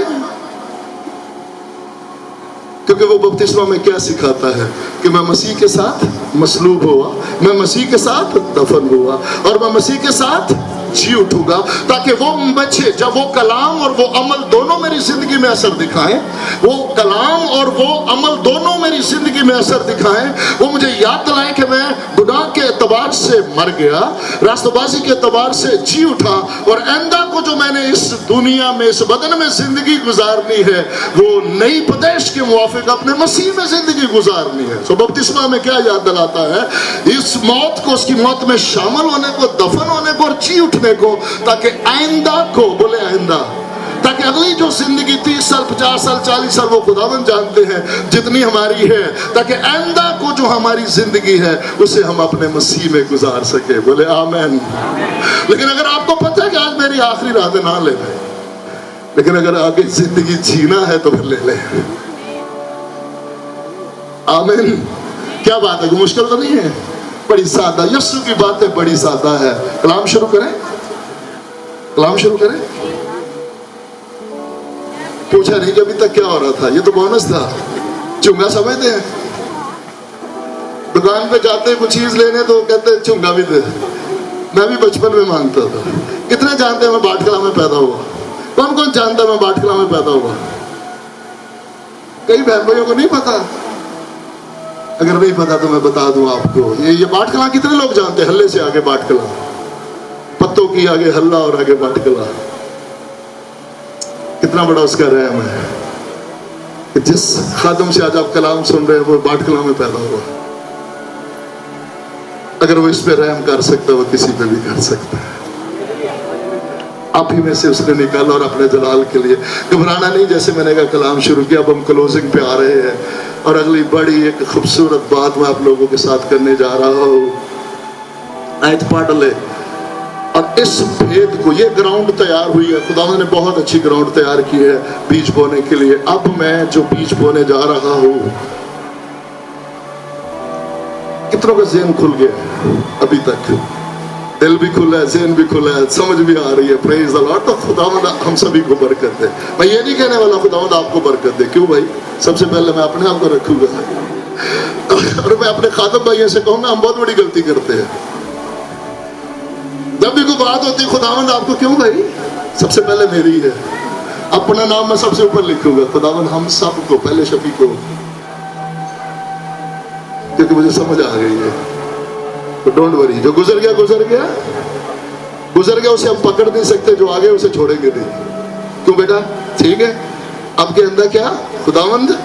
क्योंकि वो बपतिस्मा में क्या सिखाता है कि मैं मसीह के साथ मसलूब हुआ, मैं मसीह के साथ दफन हुआ, और मैं मसीह के साथ जी उठूंगा, ताकि वो बच्चे जब वो कलाम और वो अमल दोनों मेरी जिंदगी में असर दिखाएं, वो कलाम और वो अमल दोनों मेरी जिंदगी में असर दिखाएं, वो मुझे याद दिलाएं कि मैं गुनाह के एतबार से मर गया, रास्तबाजी के एतबार से जी उठा, और आइंदा को जो मैंने इस दुनिया में, इस बदन में जिंदगी गुजारनी है, वो नई पैदाइश के मुवाफिक अपने मसीह में जिंदगी गुजारनी है। सो बपतिस्मा में क्या याद दिलाता है? इस मौत को, उसकी मौत में शामिल होने को, दफन होने को और जी उठने को, ताकि आइंदा को, बोले आइंदा, ताकि अगली जो जिंदगी 30 साल 50 साल 40 साल वो खुदावंद जानते हैं जितनी हमारी है, ताकि आइंदा को जो हमारी जिंदगी है उसे हम अपने मसीह में गुजार सके। बोले आमीन। लेकिन अगर आपको पता है कि आज मेरी आखिरी रात है, ना ले, लेकिन अगर आगे जिंदगी जीना है तो फिर ले ले। आमीन। क्या बात है, मुश्किल तो नहीं है, बड़ी सादा। यीशु की बातें बड़ी सादा है। कलाम शुरू करें, कलाम शुरू करें। पूछा नहीं कि अभी तक क्या हो रहा था, ये तो बोनस था। चुंगा समझते हैं, दुकान पे जाते हैं कुछ चीज लेने तो कहते हैं चुंगा भी दे। मैं भी बचपन में मांगता था। कितने जानते हैं मैं बाटकला में पैदा हुआ? कौन कौन जानता है मैं बाटकला में पैदा हुआ? कई बहन भाइयों को नहीं पता। अगर नहीं पता तो मैं बता दूं आपको, ये बाटकला कितने लोग जानते हैं? हल्ले से आगे बाटकला, पत्तों की आगे हल्ला और आगे बाटकला। कितना बड़ा उसका रहम है कि जिस खादम से आज आप कलाम सुन रहे हैं वो बाटकला में पैदा हुआ। अगर वो इस पे रहम कर सकता है, वो किसी पे भी कर सकता है। आप ही में से उसने निकाला और अपने जलाल के लिए। घबराना नहीं, जैसे मैंने कहा कलाम शुरू किया, अब हम क्लोजिंग पे आ रहे हैं और अगली बड़ी एक खूबसूरत बात मैं आप लोगों के साथ करने जा रहा हूं। आयत पढ़ ले, और इस भेद को, ये ग्राउंड तैयार हुई है, खुदावंद ने बहुत अच्छी ग्राउंड तैयार की है बीज बोने के लिए। अब मैं जो बीज बोने जा रहा हूं, कितनों का ज़हन खुल गया? अभी तक दिल भी खुला है, ज़हन भी खुला है, समझ भी आ रही है। Praise the Lord. तो खुदावंद हम सभी को बरकत दे। मैं ये नहीं कहने वाला खुदावंद आपको बरकत दे, क्यों भाई? सबसे पहले मैं अपने आप को रखूंगा और मैं अपने खादम भाइयों से कहूंगा हम बहुत बड़ी गलती करते हैं। जब भी कोई बात होती है, खुदावंद आपको, क्यों भाई? सबसे पहले मेरी है। अपना नाम मैं सबसे ऊपर लिखूंगा, खुदावंद हम सब को, पहले शफी को, क्योंकि मुझे समझ आ गई है। तो डोंट वरी, जो गुजर गया गुजर गया गुजर गया, उसे हम पकड़ नहीं सकते, जो आगे उसे छोड़ेंगे नहीं। क्यों बेटा? ठीक है। अब के अंदर क्या? खुदावंद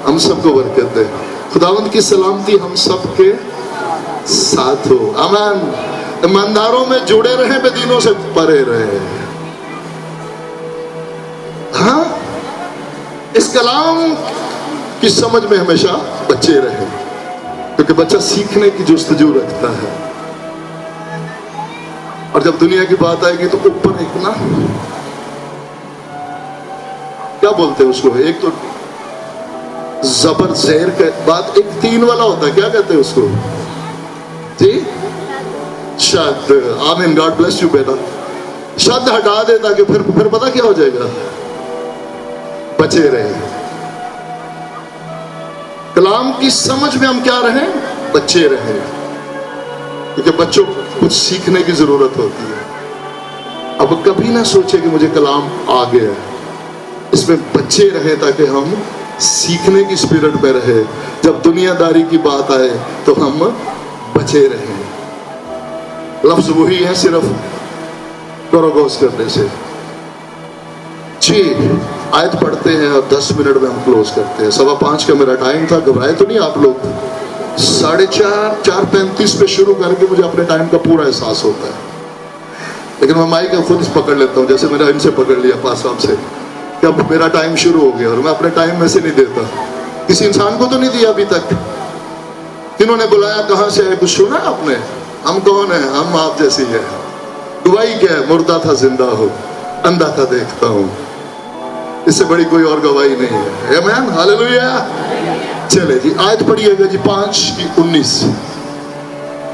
हम सबको बरकत दे। खुदावंद की सलामती हम सब के साथ हो। आमीन। ईमानदारों में जुड़े रहे, बेदीनों से परे रहे। हाँ, इस कलाम की समझ में हमेशा बच्चे रहे, क्योंकि बच्चा सीखने की जुस्तजू रखता है। और जब दुनिया की बात आएगी तो ऊपर एक ना, क्या बोलते हैं उसको, एक तो जबर ज़ेर के बाद एक 3 वाला होता है, क्या कहते हैं उसको जी? शद। आमीन। गॉड ब्लेस यू बेटा। शद हटा दे ताकि फिर पता क्या हो जाएगा? बचे रहे। कलाम की समझ में हम क्या रहे? बच्चे रहे, क्योंकि बच्चों को कुछ सीखने की जरूरत होती है। अब कभी ना सोचे कि मुझे कलाम आ गया, इसमें बच्चे रहे ताकि हम सीखने की स्पिरिट में रहे। जब दुनियादारी की बात आए तो हम बचे रहे। लफ्ज वही है, सिर्फ गौरगोश करने से। जी, आयत पढ़ते हैं और 10 मिनट में हम क्लोज करते हैं। 4:15 का मेरा टाइम था। घबराए तो नहीं आप लोग? 4:30 4:35 पे शुरू करके मुझे अपने टाइम का पूरा एहसास होता है, लेकिन मैं माइक खुद पकड़ लेता हूँ, जैसे मैंने इनसे पकड़ लिया पास साहब से, कि अब मेरा टाइम शुरू हो गया और मैं अपने टाइम में से नहीं देता। किसी इंसान को तो नहीं दिया अभी तक। किन्होंने बुलाया, कहाँ से आए, कुछ सुना आपने? हम कौन है? हम आप जैसी है। गवाही क्या है? मुर्दा था जिंदा हो, अंधा था देखता हूँ। इससे बड़ी कोई और गवाही नहीं है। आमीन। हालेलुया। चले जी, आयत पढ़िएगा जी 5:19।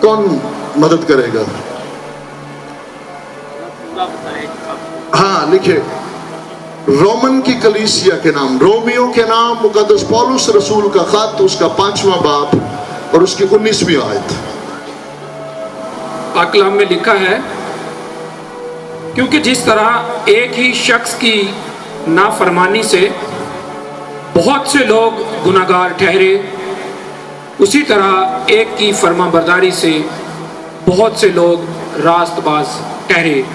कौन मदद करेगा? हाँ, लिखे। रोमन की कलीसिया के नाम, रोमियो के नाम, मुकद्दस पौलुस रसूल का खत, उसका 5वां बाब और उसकी 19वीं आयत। कलाम में लिखा है, क्योंकि जिस तरह एक ही शख्स की नाफरमानी से बहुत से लोग गुनाहगार ठहरे, उसी तरह एक की फर्माबरदारी से बहुत से लोग रास्तबाज ठहरे।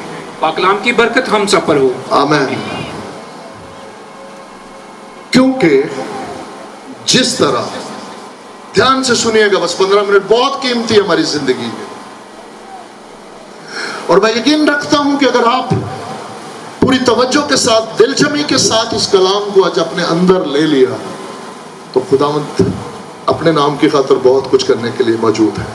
पाकलाम की बरकत हम सब पर हो। आमीन। क्योंकि जिस तरह, ध्यान से सुनिएगा, बस 15 मिनट बहुत कीमती है हमारी जिंदगी में, और मैं यकीन रखता हूं कि अगर आप पूरी तवज्जो के साथ, दिलजमी के साथ इस कलाम को आज अपने अंदर ले लिया, तो खुदावंद अपने नाम की खातिर बहुत कुछ करने के लिए मौजूद है।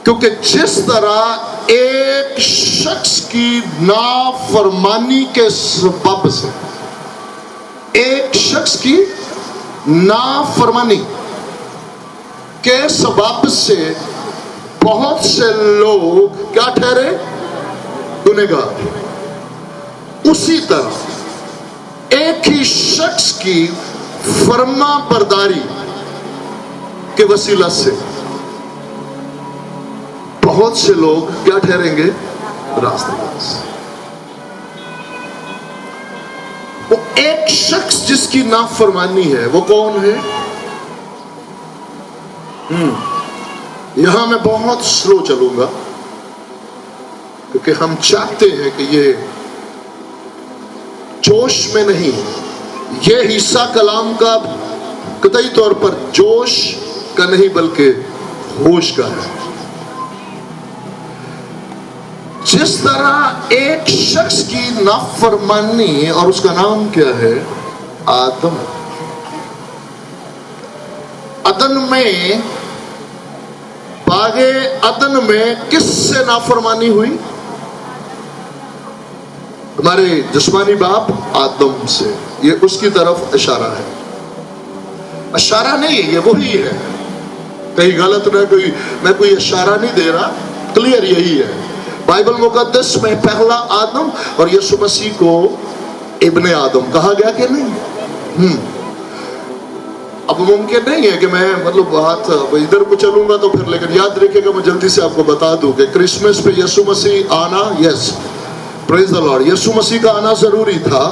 क्योंकि जिस तरह एक शख्स की नाफरमानी के सबब से, एक शख्स की नाफरमानी के सबब से बहुत से लोग क्या ठहरे? गुनहगार। उसी तरह एक ही शख्स की फर्मा बरदारी के वसीला से बहुत से लोग क्या ठहरेंगे? रास्तेबाज। वो एक शख्स जिसकी नाफरमानी है, वो कौन है? यहां मैं बहुत स्लो चलूंगा, क्योंकि हम चाहते हैं कि ये जोश में नहीं, ये हिस्सा कलाम का कतई तौर पर जोश का नहीं बल्कि होश का है। जिस तरह एक शख्स की नाफरमानी, और उसका नाम क्या है? आदम। अदन में, बागे अदन में किससे नाफरमानी हुई? हमारे जिस्मानी बाप आदम से। ये उसकी तरफ इशारा है, इशारा नहीं, ये वही है। कहीं गलत ना, मैं कोई इशारा नहीं दे रहा, क्लियर यही है। बाइबल मुकद्दस में पहला आदम और यीशु मसीह को इब्ने आदम कहा गया कि नहीं? अब मुमकिन नहीं है कि मैं मतलब बात इधर को चलूंगा तो फिर, लेकिन याद रखिएगा, मैं जल्दी से आपको बता दूं कि क्रिसमस पे यीशु मसीह आना, यस, प्रेज द लॉर्ड, यीशु मसीह का आना जरूरी था,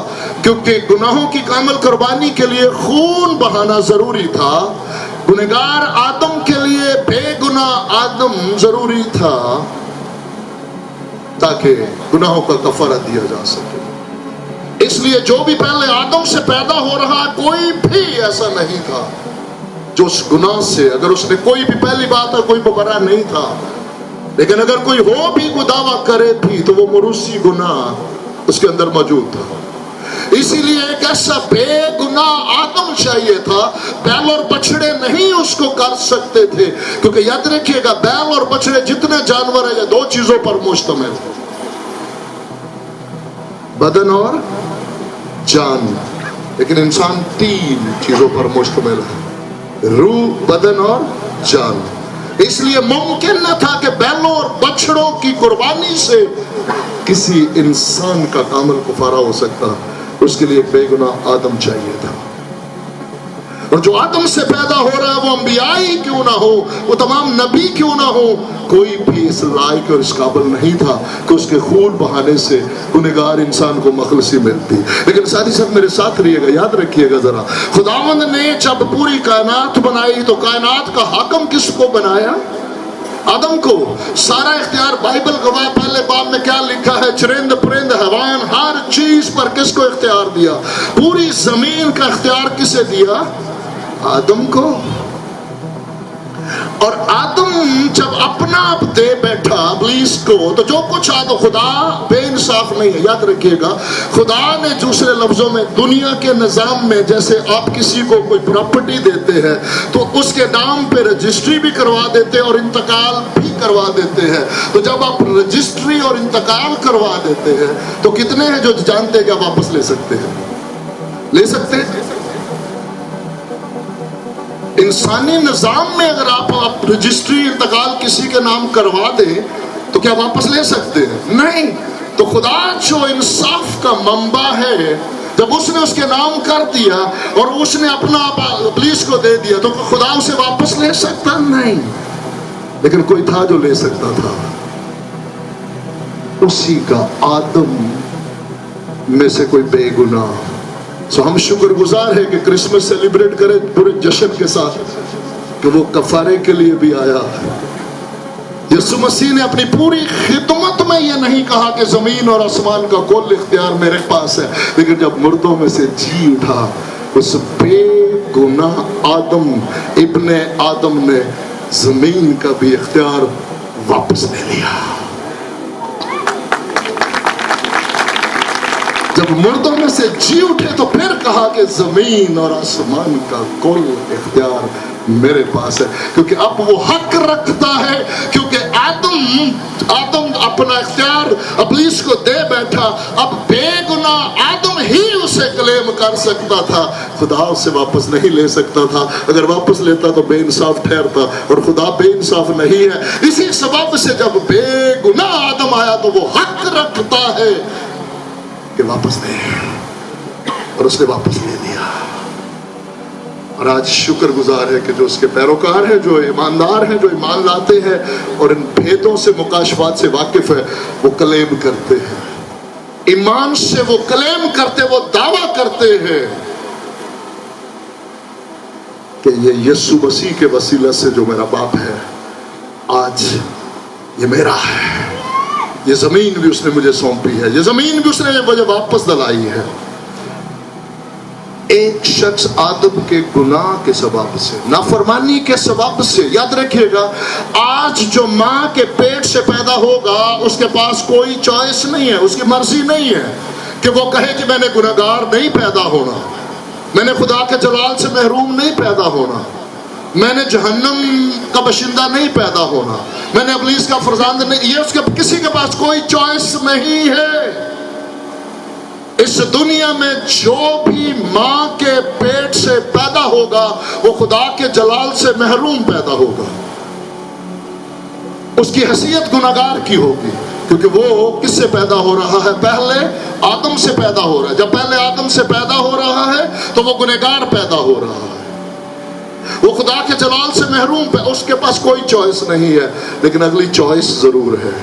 क्योंकि गुनाहों की कामिल कुर्बानी के लिए खून बहाना जरूरी था। गुनहगार आदम के लिए बेगुनाह आदम जरूरी था, ताकि गुनाहों का कफारा दिया जा सके। इसलिए जो भी पहले आदम से पैदा हो रहा, कोई भी ऐसा नहीं था जो उस गुनाह से, अगर उसने कोई भी, पहली बात है, कोई बरा नहीं था, लेकिन अगर कोई हो भी दावा करे भी, तो वो मरूसी गुनाह उसके अंदर मौजूद था। इसीलिए एक ऐसा बेगुनाह आदम चाहिए था। बैल और बछड़े नहीं उसको कर सकते थे, क्योंकि याद रखिएगा, बैल और बछड़े जितने जानवर है, ये दो चीजों पर मुश्तमिल है, बदन और जान। लेकिन इंसान तीन चीजों पर मुश्तमिल है, रूह, बदन और जान। इसलिए मुमकिन न था कि बैलों और बछड़ों की कुर्बानी से किसी इंसान का कामिल कुफारा हो सकता। उसके लिए बेगुनाह आदम चाहिए था। और जो आदम से पैदा हो रहा है, वो अंबियाई क्यों ना हो, वो तमाम नबी क्यों ना हो, कोई भी इस लायक और इस काबिल नहीं था कि उसके खून बहाने से गुनहगार इंसान को मखलसी मिलती। लेकिन साथ ही साथ मेरे साथ रहिएगा, याद रखिएगा जरा, खुदावंद ने जब पूरी कायनात बनाई तो कायनात का हाकम किसको बनाया? आदम को। सारा इख्तियार, बाइबल गवाह, पहले बाब में क्या लिखा है? चरिंद परिंद हैवान, हर चीज पर किसको इख्तियार दिया? पूरी जमीन का इख्तियार किसे दिया? आदम को। और आदम जब अपना आप दे बैठा इब्लीस को, तो जो कुछ आदम, खुदा बेइंसाफ नहीं है, याद रखिएगा। खुदा ने दूसरे लफ्जों में दुनिया के निजाम में, जैसे आप किसी को कोई प्रॉपर्टी देते हैं तो उसके नाम पे रजिस्ट्री भी करवा देते हैं और इंतकाल भी करवा देते हैं। तो जब आप रजिस्ट्री और इंतकाल करवा देते हैं तो कितने हैं जो जानते हैं कि आप वापस ले सकते हैं? ले सकते हैं। इंसानी निजाम में अगर आप रजिस्ट्री इंतकाल किसी के नाम करवा दे तो क्या वापस ले सकते हैं? नहीं। तो खुदा जो इंसाफ का मंबा है, जब उसने उसके नाम कर दिया और उसने अपना इब्लीस को दे दिया, तो खुदा उसे वापस ले सकता नहीं। लेकिन कोई था जो ले सकता था, उसी का आदम में से कोई बेगुनाह। सो हम शुक्रगुजार है कि क्रिसमस सेलिब्रेट करें पूरे जश्न के साथ। कि वो कफारे के लिए भी आया। यीशु मसीह ने अपनी पूरी खिदमत में ये नहीं कहा कि जमीन और आसमान का कुल इख्तियार मेरे पास है, लेकिन जब मुर्दों में से जी उठा उस बेगुनाह आदम इब्ने आदम ने जमीन का भी इख्तियार वापस ले लिया। जब मुर्दों में से जी उठे तो फिर कहा कि जमीन और आसमान का कुल इख्तियार मेरे पास है, क्योंकि अब वो हक रखता है, क्योंकि आदम अपना इख्तियार इब्लीस को दे बैठा। अब बेगुनाह आदम ही उसे क्लेम कर सकता था, खुदा उसे वापस नहीं ले सकता था। अगर वापस लेता तो बेइंसाफ ठहरता, और खुदा बेइंसाफ नहीं है। इसी सबब से जब बेगुनाह आदम आया तो वो हक रखता है कि वापस दे, और उसने वापस ले लिया। और आज शुक्रगुजार है कि जो उसके पैरोकार हैं, जो ईमानदार हैं, जो ईमान लाते हैं और इन भेदों से मुकाशफात से वाकिफ है, वो क्लेम करते हैं, ईमान से वो क्लेम करते, वो दावा करते हैं कि ये यीशु मसीह के वसीला से जो मेरा बाप है, आज ये मेरा है। ये जमीन भी उसने मुझे सौंपी है, ये जमीन भी उसने मुझे वापस दिलाई है। एक शख्स आदम के गुनाह के सबब से, नाफरमानी के सबब से, याद रखिएगा, आज जो माँ के पेट से पैदा होगा उसके पास कोई चॉइस नहीं है, उसकी मर्जी नहीं है कि वो कहे कि मैंने गुनहगार नहीं पैदा होना, मैंने खुदा के जलाल से महरूम नहीं पैदा होना, मैंने जहन्नम का बशिंदा नहीं पैदा होना, मैंने इब्लीस का फरजांद नहीं। ये उसके किसी के पास कोई चॉइस नहीं है। इस दुनिया में जो भी माँ के पेट से पैदा होगा वो खुदा के जलाल से महरूम पैदा होगा, उसकी हैसियत गुनाहगार की होगी, क्योंकि वो किससे पैदा हो रहा है? पहले आदम से पैदा हो रहा है। जब पहले आदम से पैदा हो रहा है तो वो गुनहगार पैदा हो रहा है, वो खुदा के जलाल से महरूम पे, उसके पास कोई चॉइस नहीं है। लेकिन अगली चॉइस जरूर है।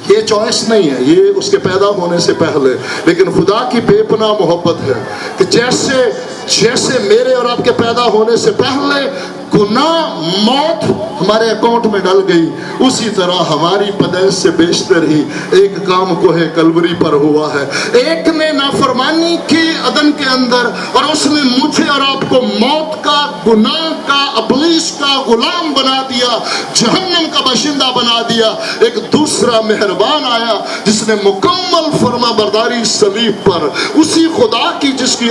ये चॉइस नहीं है, ये उसके पैदा होने से पहले, लेकिन खुदा की बेपनाह मोहब्बत है कि जैसे मेरे और आपके पैदा होने से पहले गुनाह मौत हमारे अकाउंट में डल गई, उसी तरह हमारी पैदाइश से बेशतर ही एक काम कोहे कलवरी पर हुआ है। एक ने नाफरमानी की अदन के अंदर, और उसने मुझे और आपको मौत का, गुनाह का, इब्लीस का गुलाम बना दिया, जहन्नम का बाशिंदा बना दिया। एक दूसरा मेहरबान आया जिसने मुकम्मल फरमाबरदारी सलीब पर, उसी खुदा की जिसकी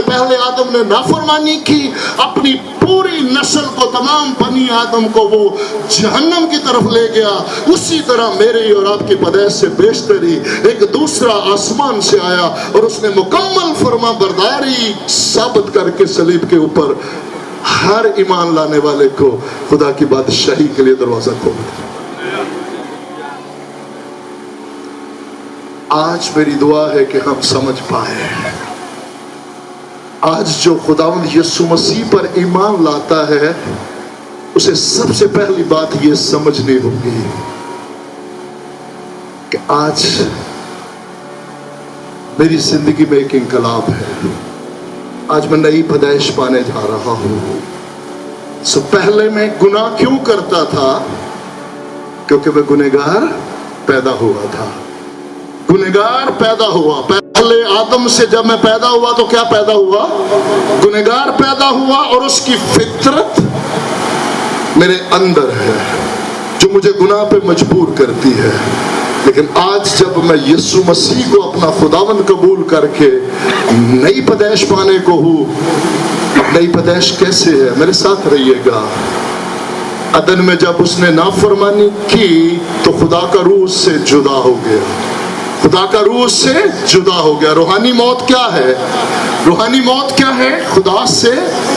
पहले आदम ने नाफरमानी की, अपनी पूरी नस्ल को, तमाम बनी आदम को वो जहन्नम की तरफ ले गया, उसी तरह मेरे और आपकी पैदाइश से बेशतर ही एक दूसरा आसमान से आया, और उसने मुकम्मल फरमाबरदारी साबित करके सलीब के ऊपर हर ईमान लाने वाले को खुदा की बादशाही के लिए दरवाजा खोल दिया। आज मेरी दुआ है कि हम समझ पाए, आज जो खुदावंद यीशु मसीह पर ईमान लाता है उसे सबसे पहली बात ये समझनी होगी कि आज मेरी जिंदगी में एक इंकलाब है, आज मैं नई पैदाइश पाने जा रहा हूं। सो पहले मैं गुनाह क्यों करता था? क्योंकि मैं गुनहगार पैदा हुआ था, गुनहगार पैदा हुआ। पहले आदम से जब मैं पैदा हुआ तो क्या पैदा हुआ? गुनहगार पैदा हुआ, और उसकी फितरत मेरे अंदर है जो मुझे गुनाह पे मजबूर करती है। लेकिन आज जब मैं यीशु मसीह को अपना खुदावंद कबूल करके नई पैदाइश पाने को हूँ, अब नई पैदाइश कैसे है? मेरे साथ रहिएगा। अदन में जब उसने नाफरमानी की तो खुदा का रूह उससे जुदा हो गया, खुदा का रूह से जुदा हो गया। रूहानी मौत क्या है? रूहानी मौत क्या है? खुदा से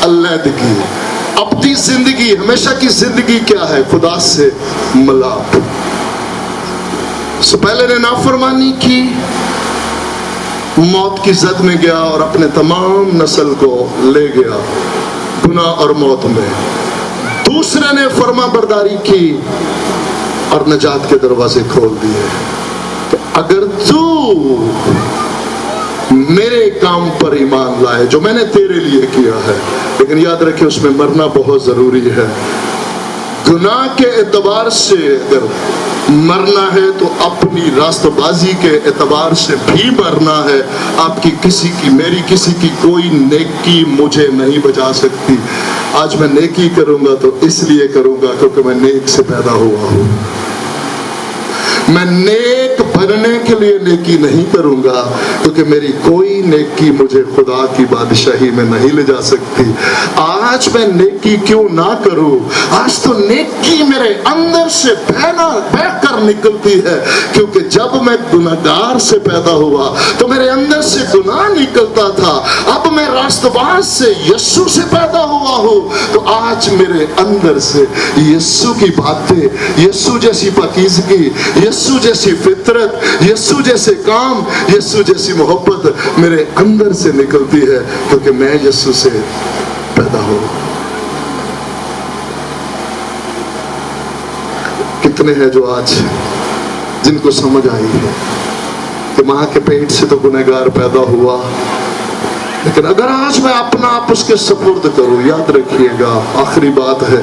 अलहदगी। अपनी जिंदगी, हमेशा की जिंदगी क्या है? खुदा से मिलाप। पहले ने नाफरमानी की, मौत की जद में गया और अपने तमाम नस्ल को ले गया गुनाह और मौत में। दूसरे ने फरमा बरदारी की और नजात के दरवाजे खोल दिए। तो अगर तू मेरे काम पर ईमान लाए जो मैंने तेरे लिए किया है। लेकिन याद रखे उसमें मरना बहुत जरूरी है। गुनाह के एतबार से अगर मरना है तो अपनी रास्तबाजी के एतबार से भी मरना है। आपकी किसी की, मेरी किसी की कोई नेकी मुझे नहीं बचा सकती। आज मैं नेकी करूंगा तो इसलिए करूंगा क्योंकि मैं नेक से पैदा हुआ हूं। मैं नेक बनने के लिए नेकी नहीं करूंगा क्योंकि मेरी कोई नेकी मुझे खुदा की बादशाही में नहीं ले जा सकती। आज मैं नेकी क्यों ना करूं? आज तो नेकी मेरे अंदर से बह कर निकलती है, क्योंकि जब मैं गुनाहगार से पैदा हुआ तो मेरे अंदर से गुनाह निकलता था। अब मैं रास्तबाज से, यीशु से पैदा हुआ हूं तो आज मेरे अंदर से यीशु की बातें, यीशु जैसी पाकीज़गी, यीशु जैसी फितरत, यीशु जैसे काम, यीशु जैसी मोहब्बत मेरे अंदर से निकलती है क्योंकि मैं यीशु से पैदा हूं। कितने हैं जो आज जिनको समझ आई है कि मां के पेट से तो गुनहगार पैदा हुआ, लेकिन अगर आज मैं अपना आप उसके सुपुर्द करूं, याद रखिएगा आखिरी बात है,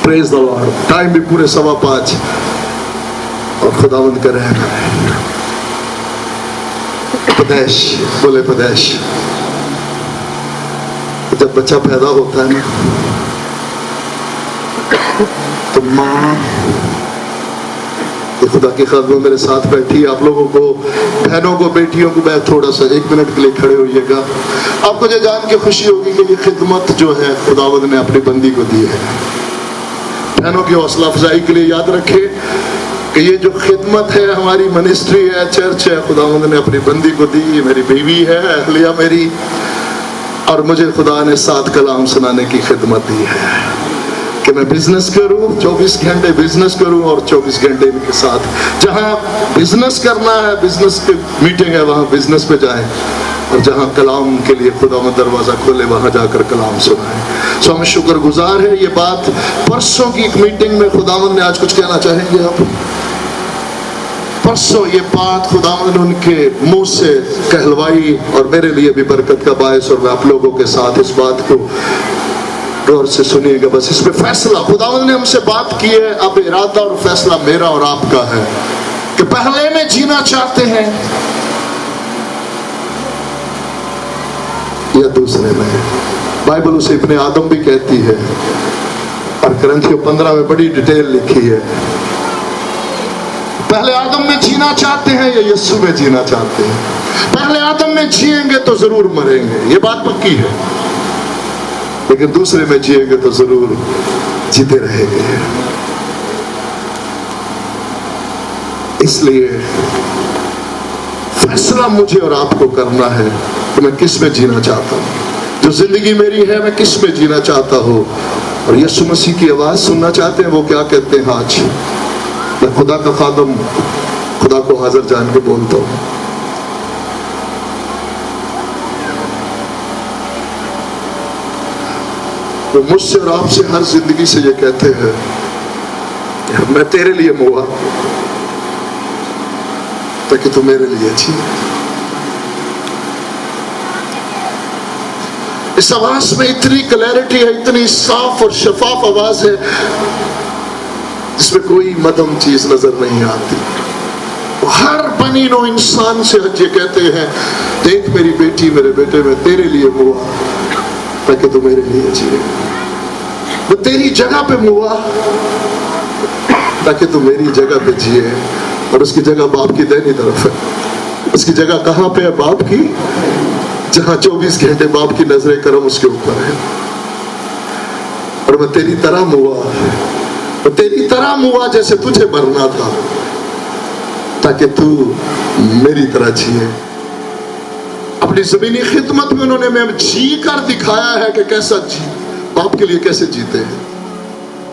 प्रेज द लॉर्ड, टाइम भी पूरे 5:15 और खुदावंद का रहना है। उपदेश, बोले उपदेश। जब बच्चा पैदा होता है ना तो माँ, ये खुदा की खादम मेरे साथ बैठी, आप लोगों को, बहनों को, बेटियों को, मैं थोड़ा सा 1 मिनट के लिए खड़े होइएगा। आपको ये जान के खुशी होगी कि ये खिदमत जो है खुदावंद ने अपनी बंदी को दी है। बहनों की हौसला अफजाई के लिए याद रखें कि ये जो खिदमत है, हमारी मिनिस्ट्री है, चर्च है, खुदावंद ने अपनी बंदी को दी। ये मेरी बीवी है, अहलिया मेरी, और मुझे खुदा ने 7 कलाम सुनाने की खिदमत दी है कि मैं बिजनेस करूं, 24 घंटे बिजनेस करूं और 24 घंटे इनके साथ, जहां बिजनेस करना है, बिजनेस की मीटिंग है, वहां बिजनेस पे जाएं, और जहां कलाम के लिए खुदावंद दरवाजा खोले वहां जाकर कलाम सुनाएं। सो हम शुक्रगुजार है। ये बात परसों की एक मीटिंग में खुदावंद ने, आज कुछ कहना चाहेंगे आप? परसों ये बात खुदावंद ने उनके मुंह से कहलवाई और मेरे लिए भी बरकत का बायस, और मैं आप लोगों के साथ इस बात को गौर से सुनिएगा। बस इसमें फैसला खुदावंद ने हमसे बात की है। अब इरादा और फैसला मेरा और आपका है कि पहले में जीना चाहते हैं या दूसरे में। बाइबल उसे इब्ने आदम भी कहती है, और करंथियों 15 में बड़ी डिटेल लिखी है। पहले आदम में जीना चाहते हैं या यीशु में जीना चाहते हैं? पहले आदम में जिएंगे तो जरूर मरेंगे, ये बात पक्की है, लेकिन दूसरे में जिएंगे तो जरूर जीते रहेंगे। इसलिए फैसला मुझे और आपको करना है कि मैं किस में जीना चाहता हूं। जो जिंदगी मेरी है मैं किस में जीना चाहता हूं। और यीशु मसीह की आवाज सुनना चाहते हैं, वो क्या कहते हैं? आज मैं खुदा का खादम, खुदा को हाजिर जान के बोलता हूं, वो मुझसे और आपसे हर जिंदगी से ये कहते हैं, मैं तेरे लिए मुआ ताकि तू मेरे लिए जी। इस आवाज में इतनी क्लैरिटी है, इतनी साफ और शफाफ आवाज है जिसमें कोई मदम चीज नजर नहीं आती। हर बनी नो इंसान से ये कहते हैं, देख मेरी बेटी, मेरे बेटे, मैं तेरे लिए मुआ ताकि तू मेरे लिए जिए। मैं तेरी जगह पे मुआ ताकि तू मेरी जगह पे जिए। और उसकी जगह बाप की दाहिनी तरफ है। उसकी जगह कहां पे है? बाप की, जहां 24 घंटे बाप की नजरें करम उसके ऊपर है। और मैं तेरी तरह मुआ, मैं तेरी तरह मुआ जैसे तुझे मरना था ताकि तू मेरी तरह जिए। अपनी जमीनी खिदमत में उन्होंने मैं जी कर दिखाया है कि कैसा जी, बाप के लिए कैसे जीते हैं।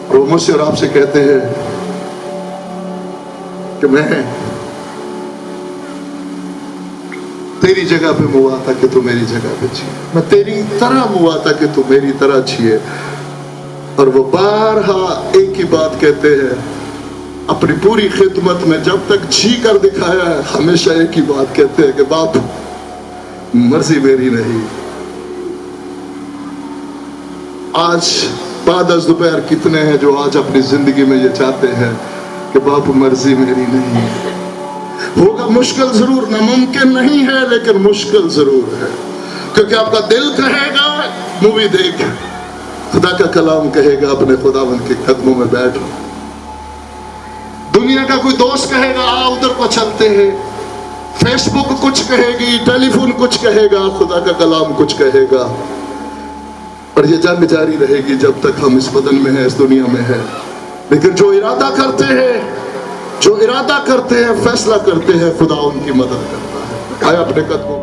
और वो मुझसे और आपसे कहते हैं कि मैं तेरी जगह पे मुआ था कि तू मेरी जगह पे जिए। मैं तेरी तरह मुआ था कि तू मेरी तरह जिए। और वो बारहा एक ही बात कहते हैं अपनी पूरी खिदमत में, जब तक जी कर दिखाया है, हमेशा एक ही बात कहते हैं कि बाप मर्जी मेरी नहीं। आज बाद अज दोपहर कितने हैं जो आज अपनी जिंदगी में ये चाहते हैं कि बाप मर्जी मेरी नहीं है। होगा मुश्किल जरूर, नामुमकिन नहीं है, लेकिन मुश्किल जरूर है, क्योंकि आपका दिल कहेगा मूवी देख, खुदा का कलाम कहेगा अपने खुदावंद के कदमों में बैठो। दुनिया का कोई दोस्त कहेगा आ उधर को चलते हैं, फेसबुक कुछ कहेगी, टेलीफोन कुछ कहेगा, खुदा का कलाम कुछ कहेगा, और ये जंग जारी रहेगी जब तक हम इस बदन में हैं, इस दुनिया में हैं। लेकिन जो इरादा करते हैं, फैसला करते हैं, खुदा उनकी मदद करता है। आए अपने कदमों